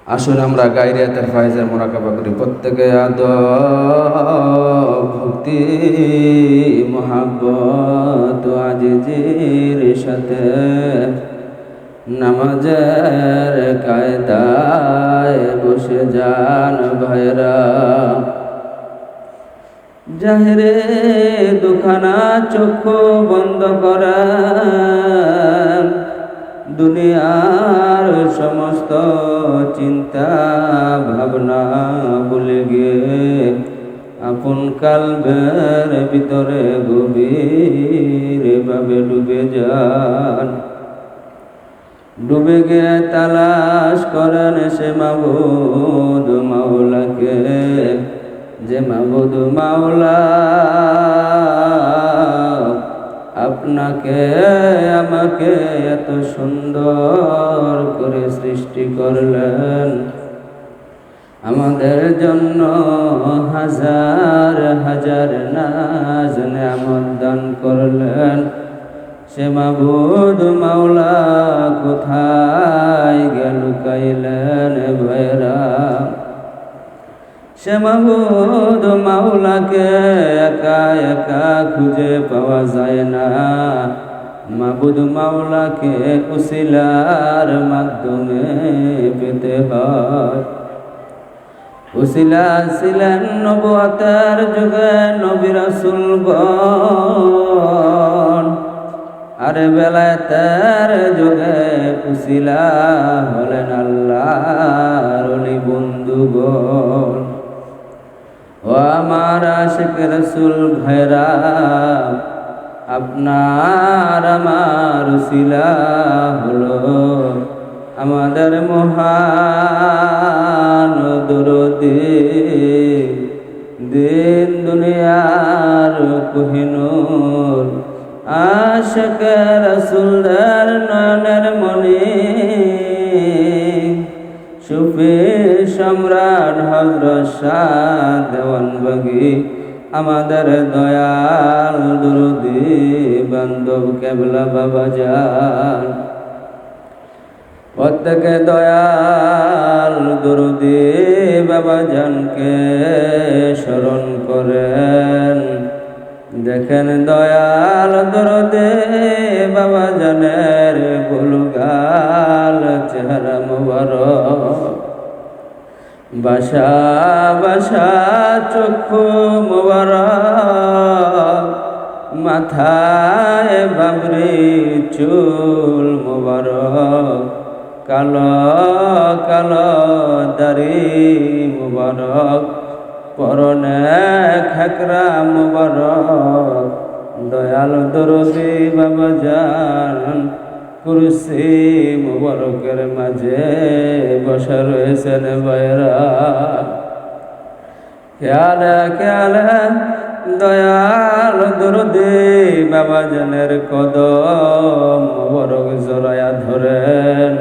আসুন আমরা গায়রিয়াতের ফায়েজের মুরাকাবা করি। প্রত্যেকে আদব ভক্তি মোহাব্বত আজিজির সাথে নামাজের কায়দায় বসে যান ভাইরা। জাহেরে দুখানা চক্ষু বন্ধ করা, দুনিয়ার সমস্ত চিন্তা ভাবনা ভুলে গিয়ে আপন কালবের ভিতরে গভীর ভাবে ডুবে যান। ডুবে গিয়ে তালাশ করেন সে মাবুদ মাওলাকে, যে মাবুদ মাওলা আপনাকে আমাকে এত সুন্দর করে সৃষ্টি করলেন, আমাদের জন্য হাজার হাজার নাজ নেয়ামত দান করলেন। সে মাবুদ মাওলা কোথায় গেল লুকাইলেন ভাইরা? সে মাবুদ মাওলাকে একা একা খুঁজে পাওয়া যায় না, মাবুদ মাওলাকে উসিলার মাধ্যমে পেতে হয়। উসিলা ছিলেন নবুয়তের যুগে নবী রাসূলগণ, আর বেলায়েতের যুগে উসিলা হলেন আল্লাহর ওলি বন্ধুগণ। ও আমার আশিক রাসূল ভাইরা, আপনার আমার উসিলা হলো আমাদের মহান দরদী, দিন দুনিয়ার কোহিনূর আশিক রাসূলদের নয়নের মণি, সুফি সম্রাট হযরত শাহ দেওয়ানবাগী আমাদের দয়াল দরদী বান্ধব কেবলা বাবা যান। প্রত্যেকে দয়াল দরদী বাবা জানকে স্মরণ করেন। দেখেন দয়াল দরদী বাবা জানের গুলগাল চেহারা মুবারক, বাসা বাসা চক্ষু মুবারক, মাথায় বাবরি চুল মুবারক, কালো কালো দাড়ি মুবারক, পরনে খাকরা মুবারক। দয়াল দরদী বাবা জান কুরসি মুবারকের মাঝে বসা রয়েছেন ভাইরা। খেয়ালে খেয়ালে দয়াল দরদী বাবা জানের কদম মুবারক জড়ায়া ধরেন,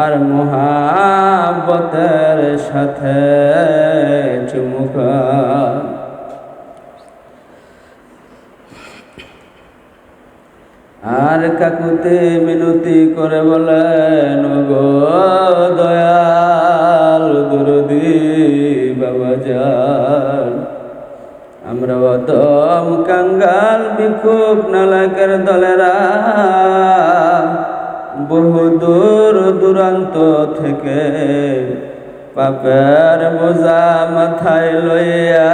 আর মুহাব্বতের সাথে চুমু খান। আর কাকুতে মিনতি করে বলেন, গো দয়াল দরদী বাবা যান, আমরা অদম কাঙ্গাল ভিক্ষুক নালাকের দলেরা বহু দূর দূরান্ত থেকে পাপের বোঝা মাথায় লইয়া,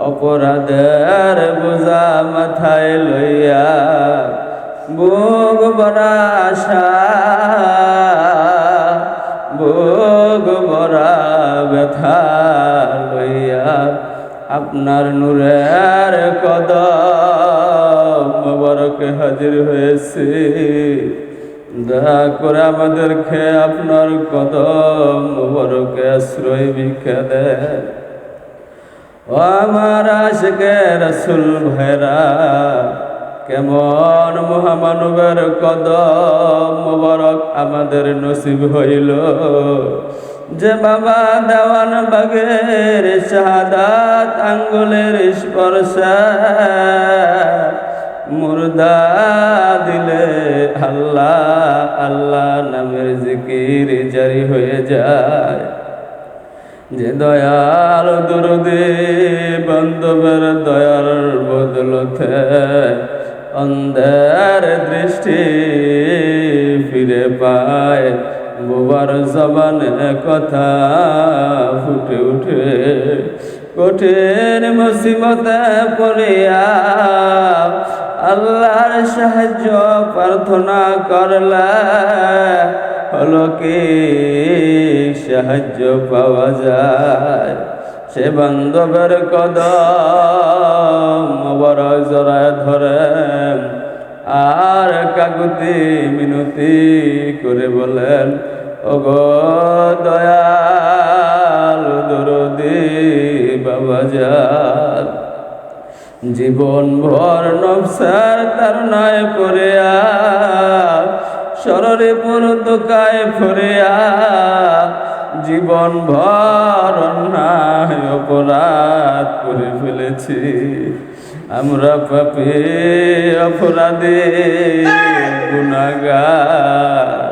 অপরাধের বোঝা মাথায় লইয়া, বুক ভরা আশা বুক ভরা ব্যথা লইয়া আপনার নূরের কদম মুবারকে হাজির হয়েছি। দয়া করে আমাদেরকে আপনার কদম মুবারকে আশ্রয় ভিক্ষা দেন। ও আমার আশিক রাসূল ভাইরা, কেমন মহামানবের কদম মুবারক আমাদের নসিব হইল, যে বাবা দেওয়ানবাগের শাহাদাত আঙ্গুলের স্পর্শে মুর্দা দিলে আল্লাহ আল্লাহ নামের জিকির জারি হয়ে যায়। যে দয়াল দরদে বান্ধবের দয়ার বদলতে অন্ধের দৃষ্টি ফিরে পায়, বোবার জবানে কথা ফুটে উঠে। কঠিন মুসিবতে পড়িয়া আল্লাহর সাহায্য প্রার্থনা করলে হলো কি সাহায্য পাওয়া যায়। সে বান্ধবের কদম বড় জড়ায় ধরে আর কাকুতি মিনতি করে বলেন, ওগো দয়াল দরদি বাবাজান, জীবন ভর নফসের তাড়নায় পড়িয়া শররে পুর দোকায় ফরিয়া জীবন ভর অন্যায় অপরাধ করে ফেলেছি। আমরা পাপী অপরাধী গুনাহগার,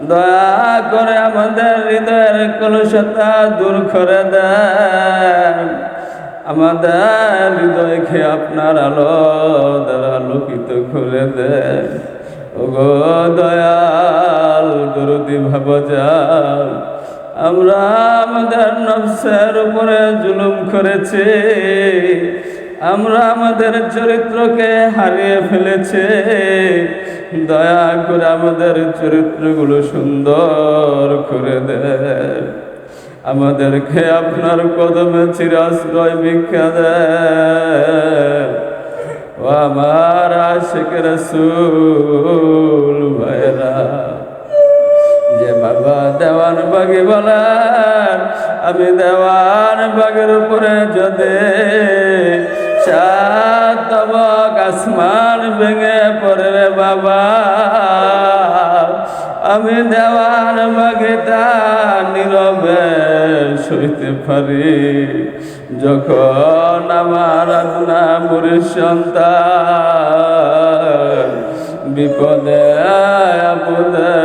দয়া করে আমাদের হৃদয়ের কলুষতা দূর করে দেন। আমাদের হৃদয়কে আপনার আলো দ্বারা আলোকিত করে দেন। ওগো দয়াল দরদি ভাবজান, আমরা আমাদের নফসের উপরে জুলুম করেছি, আমরা আমাদের চরিত্রকে হারিয়ে ফেলেছি। দয়া করে আমাদের চরিত্রগুলো সুন্দর করে দেন। আমাদেরকে আপনার কদমে চিরাশ্রয় ভিক্ষা দেন। ও আমার আশিক রাসূল ভাইরা, যে বাবা দেওয়ান বাগি বলেন, আমি দেওয়ান বাগের উপরে যদি সাত তবক আসমান ভেঙে পড়ে রে বাবা, আমি দেওয়ান বাগিটা নীরবে সইতে পারি। যখন আমার আদনা মুরির সন্তান বিপদে আপদে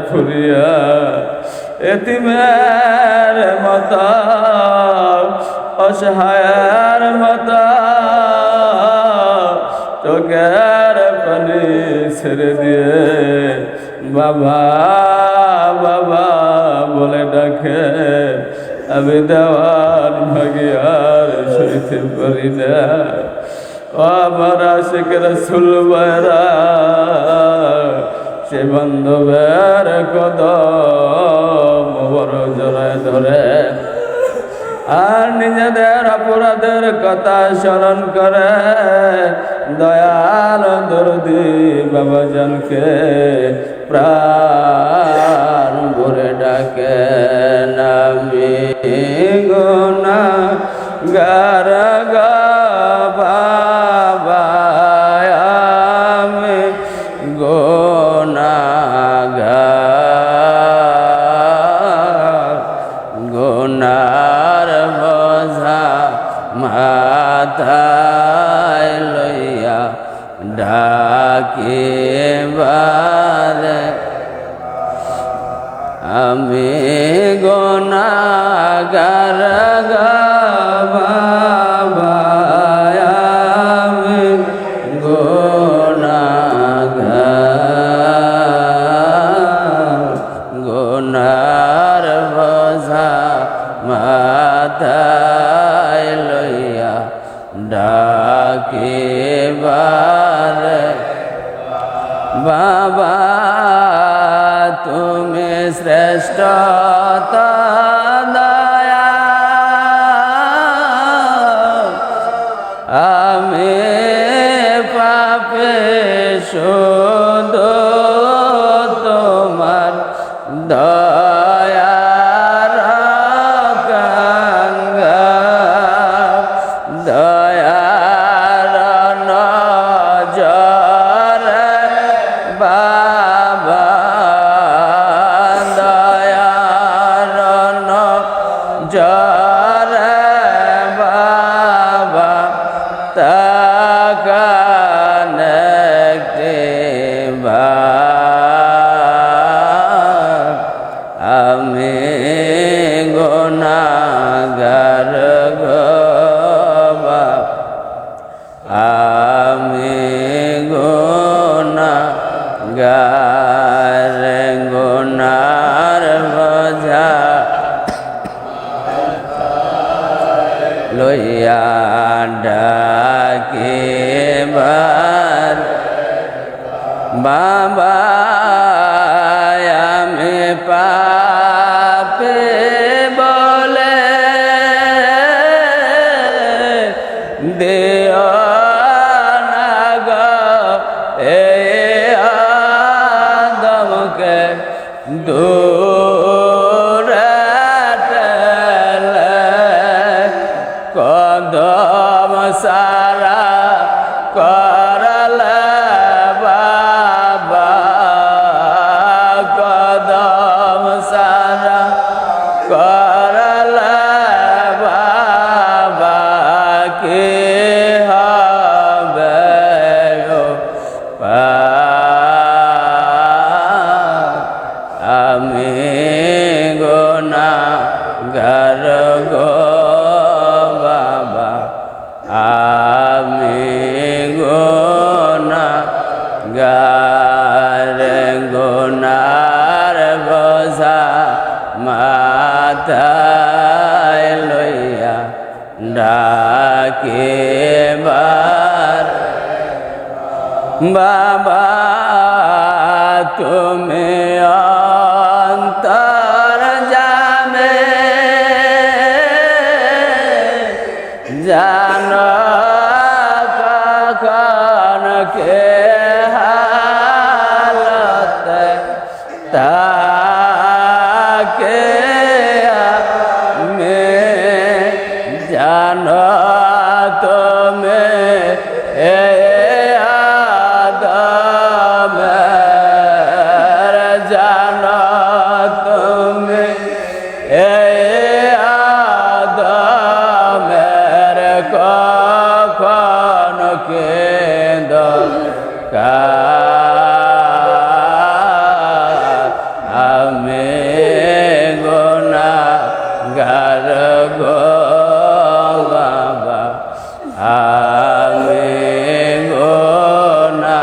ফুরিয়া এতিমের মতো অসহায়ের মতো চোখের পানি ছেড়ে দিয়ে বাবা বাবা বলে ডাকে, আমি দেওয়ান ভাগি আর সইতে পারি না। ও আমার আশিক রাসূল ভাইরা, সে বান্ধবের কদম বড় জড়ায় ধরে আর নিজেদের অপরাধের কথা স্মরণ করে দয়াল দরদি বাবাজানকে প্রাণ ভরে ডাকে। নামি গুনাহগার গো বাবা, আমি গুনাহগার, গুনার বোঝা মাথায় লইয়া ডাকি বারে, আমি গুনাহগার গো বাবা, আমি গুনাহগার, গুনার বোঝা মাথায় লইয়া ডাকি বারে বাবা, তুমি শ্রেষ্ঠ দয়া, আমি পাপে শুধু তোমার দয়ার কাঙ্গাল, দয়ার নজরে বাবা, দয়ার নজরে বাবা, তাকানে আমি গুনাহগার গো বাপ, আমি গুনাহগার, গুনার বোঝা লইয়া ডাকিবার বাবা, আমি পাপে বলে দিও না গো এই আদমকে দূরে ঠেলে, কদম সারা করলে বাবা, কদম সারা করলে বাবা, কি হবে গো আমি গুনাহগার গো বাবা, আমি গুনাহগার, গুনার বোঝা মাথায় লইয়া ডাকিবার বাবা, তুমি অন্তর জানে জানো কখন কে হালতে তাকে আমি জানো, তুমি আদমের জানো, তুমি আদমের কখন কে দরকার, আমি গুনাহগার গো বাবা, আমি গুনাহগার,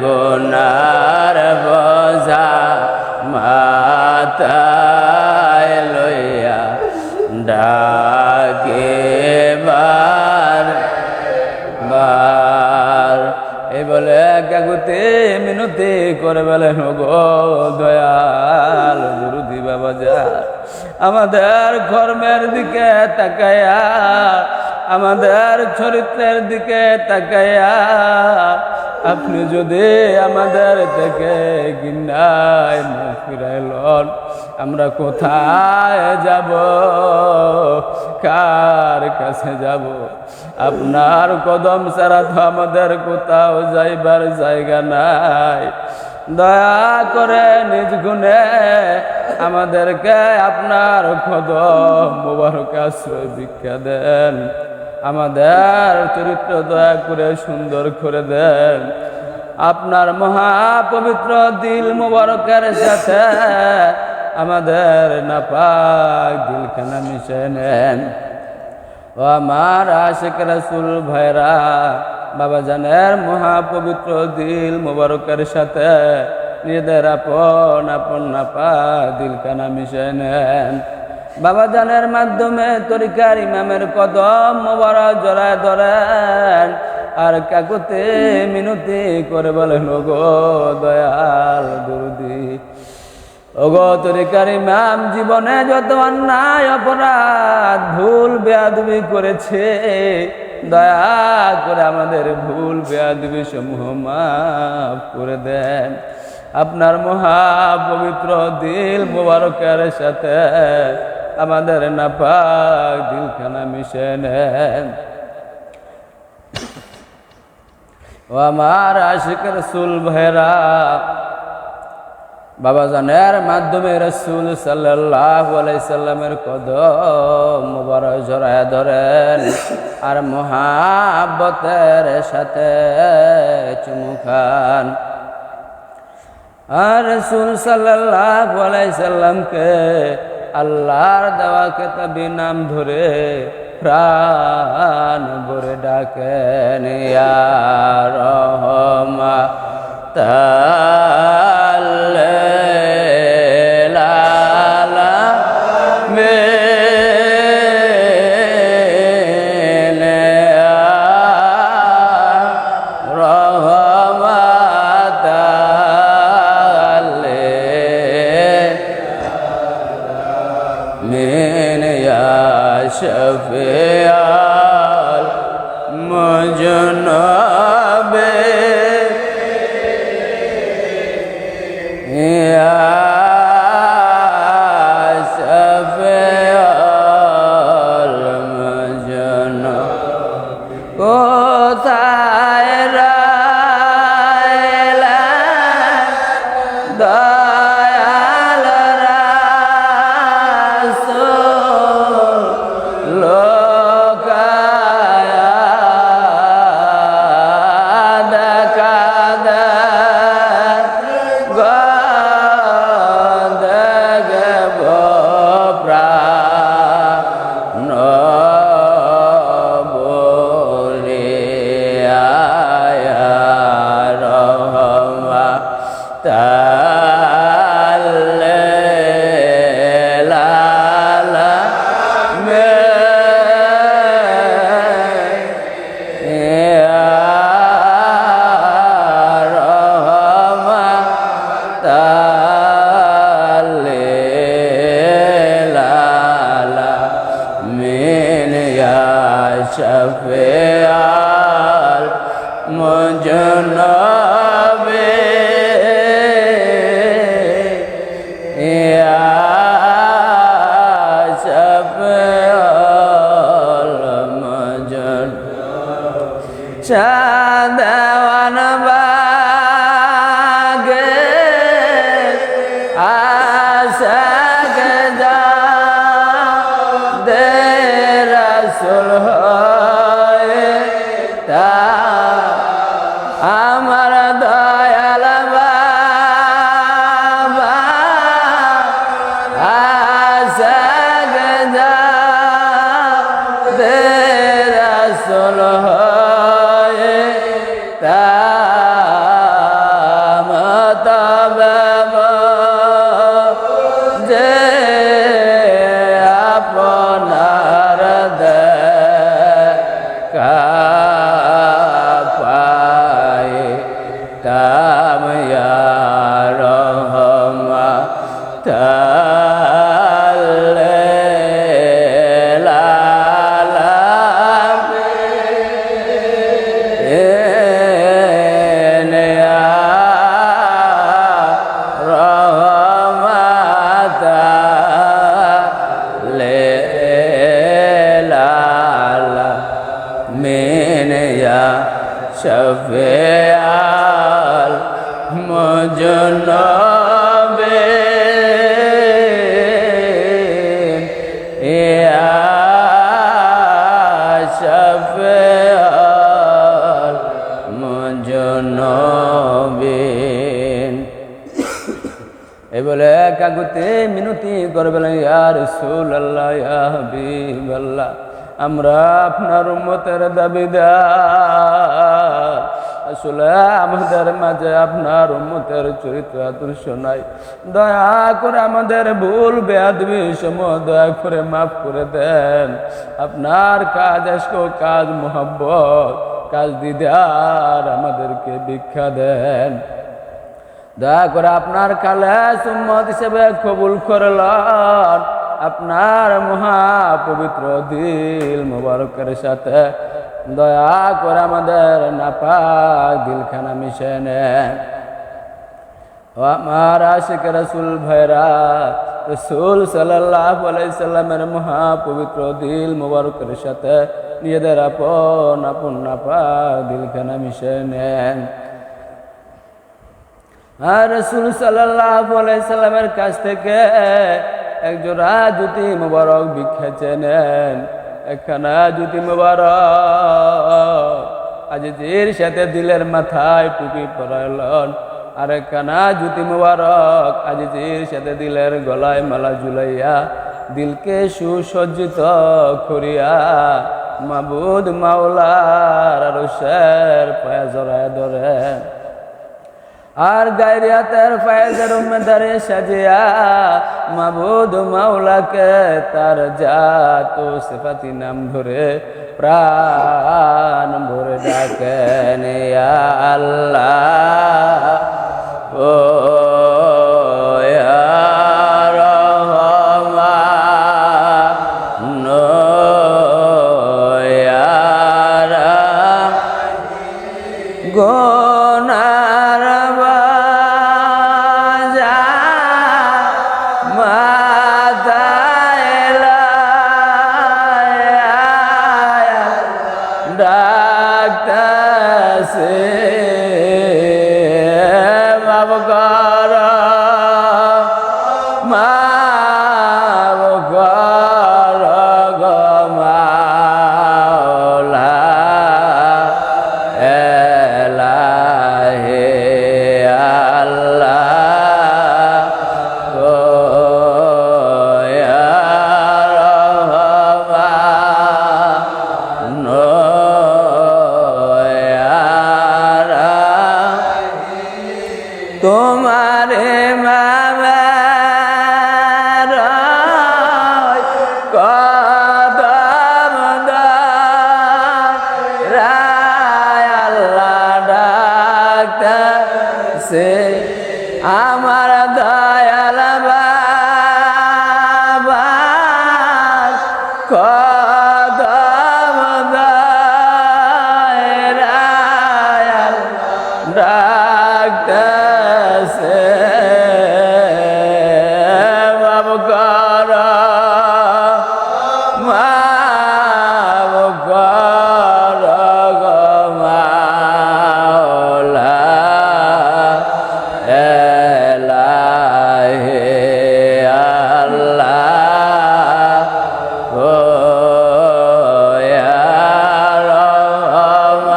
গুনার বোঝা মাথায় লইয়া ডাকিবার বার। এই বলে কাকুতে মিনতি করে বলেন গো দয়াল গুরুদি বাবা যা, আমাদের কর্মের দিকে তাকায়া, আমাদের চরিত্রের দিকে তাকায়া আপনি যদি আমাদের থেকে ঘৃণায় মুখ ফিরাইলন, আমরা কোথায় যাব, কার কাছে যাব? আপনার কদম ছাড়া তো আমাদের কোথাও যাইবার জায়গা নাই। দয়া করে নিজ গুণে আমাদেরকে আপনার কদম মোবারক আশ্রয় ভিক্ষা দেন, আমাদের চরিত্র দয়া করে সুন্দর করে দেন, আপনার মহাপবিত্র দিল মোবারকের সাথে আমাদের নাপাক দিলখানা মিশে নেন। ও আমার আশিক রাসূল ভাইরা, বাবা জানের মহাপবিত্র দিল মোবারকের সাথে নিজেদের আপন আপন নাপাক দিলখানা মিশে নেন। বাবা জানের মাধ্যমে তরিকার ইমামের কদম মোবারক জড়ায় ধরেন, আর কাকুতে মিনতি করে বলেন ওগো দয়াল দুরুদি, ওগো তরিকার ইমাম জীবনে যত অন্যায় অপরাধ ভুল বেয়াদবি করেছে, দয়া করে আমাদের ভুল বেয়াদবি সমূহ মাফ করে দেন। আপনার মহাপবিত্র দিল মোবারকের সাথে আমাদের নাপাক দিলখানা মিশে নেন। ও আমার আশিক রাসূল ভাইরা, বাবা জানের মাধ্যমে রাসূল সাল্লাল্লাহু আলাইহি সাল্লামের কদম মোবারক জড়ায় ধরেন, আর মহাব্বতের সাথে চুমু খান। আর রাসূল সাল্লাল্লাহু আলাইহি সাল্লামকে আল্লাহর দেওয়া কিতাবি নাম ধরে প্রাণ ভরে ডাকেন ইয়া রাহমাতাল লিল আলামিন ইয়া রাহমাতাল লিল আলামিন ইয়া শফিয়াল মুজনবিন ইয়া শফিয়াল মুজনবিন কোথায় রইলেন দয়াল রাসূল লোকায়া দেখা দেখব প্রাণ বলিয়া রহমাতাল লিল আলামিন ইয়া রাহমাতাল লিল আলামিন ইয়া শফিয়াল মুজনবিন ইয়া শফিয়াল মুজনবিন চাঁদওয়ান বাগে আশাক দে রাসূল হয়ে তা আমার দয়াল বাবা আশাক দে রাসূল হয়ে তা মতলব যে আপনার দেখা পাইতাম ইয়া রাহমাতাল লিল আলামিন ইয়া রাহমাতাল লিল আলামিন ইয়া শফিয়াল মুজনবিন ইয়া শফিয়াল মুজনবিন এই বলে কাকুতে মিনতি করবেন ইয়া রাসূলুল্লাহ ইয়া হাবিবাল্লাহ আমরা আপনার উম্মতের দাবিদার আসলে আমাদের মাঝে আপনার উম্মতের চরিত্র আদর্শ নাই দয়া করে আমাদের ভুল বেয়াদবি সমূহ দয়া করে মাফ করে দেন আপনার কাজ আজকে কাজ মোহাব্বত কাজ দিদার আমাদেরকে ভিক্ষা দেন দয়া করে আপনার খালেস উম্মত হিসেবে কবুল করলেন আপনার মহা পবিত্র দিল মুবারকের সাথে দয়া করে আমাদের নাপাক দিলখানা মিশে নেন ও আমার আশিক রাসূল ভাইরা রাসূল সাল্লাল্লাহু আলাইহি সাল্লামের মহা পবিত্র দিল মুবারকের সাথে নিজেদের আপন আপন নাপাক দিলখানা মিশে নেন আর রাসূল সাল্লাল্লাহু আলাইহি সাল্লামের কাছ থেকে এক জোড়া জুতি মুবারক ভিক্ষা চেনেন একখানা জুতি মুবারক আজিজের সাথে দিলের মাথায় টুপি পরাইলেন আরেকখানা জুতি মুবারক আজিজির সাথে দিলের গলায় মালা ঝুলাইয়া দিলকে সুসজ্জিত করিয়া মাবুদ মাওলার আরশের পায়ে জড়ায় ধরেন আর গায়রিয়াতের ফায়েজের উম্মেদারে সাজিয়া মাবুদ মাওলাকে তার জাত ও সিফাতি নাম ধরে প্রাণ ভরে ডাকেন ইয়া আল্লাহ ও ইয়া রহমান ইয়া রাহিম গোনার ডাকতেছে মাফ কর মাফ কর গো মাওলা এলাহে আল্লাহ গো ইয়া রহমান তোমারে মামার কদম রায় আল্লাহ ডাকতেছে আমার দয়াল বাবা কদম রায় ডাকতেছে মাফ কর মাফ কর গো মাওলা এলাহে আল্লাহ ও ইয়া রহমান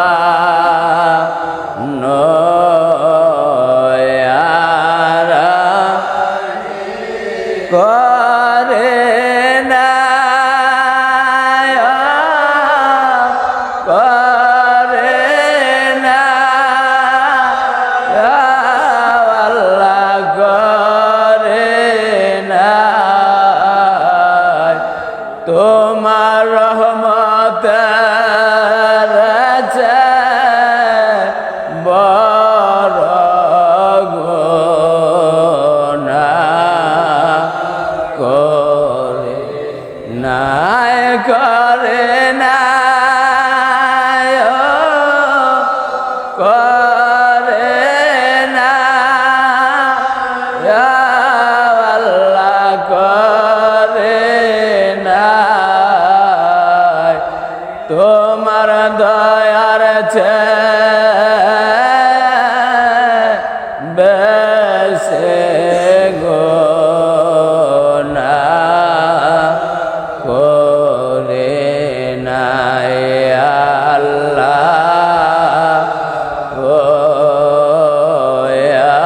করে না করে না আল্লাহ করে না তোমার রহমতের বড় গুনাহ করে নাই করে না করে না আল্লাহ করে না তোমার দয়ার বেশে গোনাহ করে নাই আল্লাহ ও ইয়া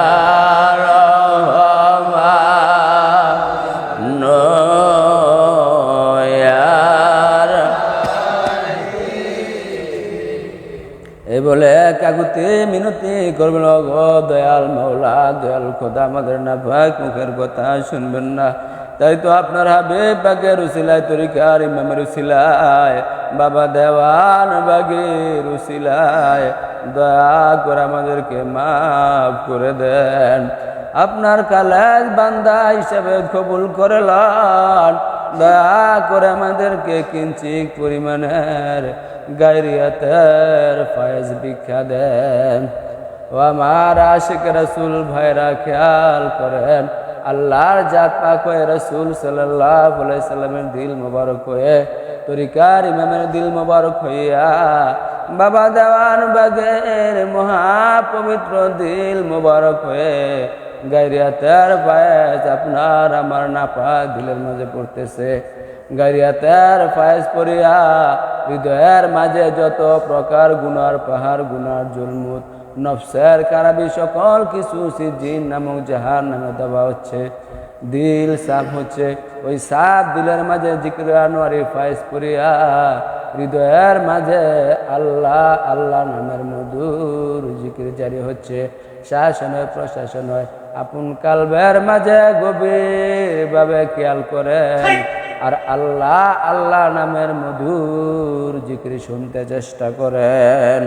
রহমান ইয়া এই বলে কাকুতি মিনতি করবেন গো দয়াল মাওলা দয়াল খোদা আমাদের না ভাগ মুখের কথা শুনবেন না তাই তো আপনার হাবিব বাগের উসিলায় তরিকার ইমামের উসিলায় বাবা দেওয়ান বাগের উসিলায় দয়া করে আমাদেরকে মাফ করে দেন আপনার কালেজ বান্দা হিসাবে কবুল করে লন দয়া করে আমাদেরকে কিঞ্চিত পরিমাণের গায়রিয়াতের ফায়েজ ভিক্ষা দেন ও আমার আশিক রাসূল ভাইরা খেয়াল করেন আল্লাহর জাত পাক হয়ে রাসূল সাল্লাল্লাহু আলাইহি সাল্লামের দিল মোবারক হয়ে তরিকার ইমামের দিল মোবারক হইয়া বাবা দেওয়ান বাগের মহাপবিত্র দিল মোবারক হয়ে গায়রিয়াতের ফায়েজ আপনার আমার নাপাক দিলের মাঝে পড়তেছে গায়রিয়াতের ফায়েজ পড়িয়া হৃদয়ের মাঝে যত প্রকার গুনার পাহাড় গুনার জুলমুত নফসের কারাবি সকল কিছু সিজিন নামক জাহান নামে দেওয়া হচ্ছে। দিল সাফ হচ্ছে, ওই সাফ দিলের মাঝে জিকির আনোয়ারি ফাইজ করিয়া হৃদয়ের মাঝে আল্লাহ আল্লাহ নামের মধুর জিকির জারি হচ্ছে। শাসন হয় প্রশাসন হয়, আপন কালবের মাঝে গভীরভাবে খেয়াল করেন আর আল্লাহ আল্লাহ নামের মধুর জিকির শুনতে চেষ্টা করেন।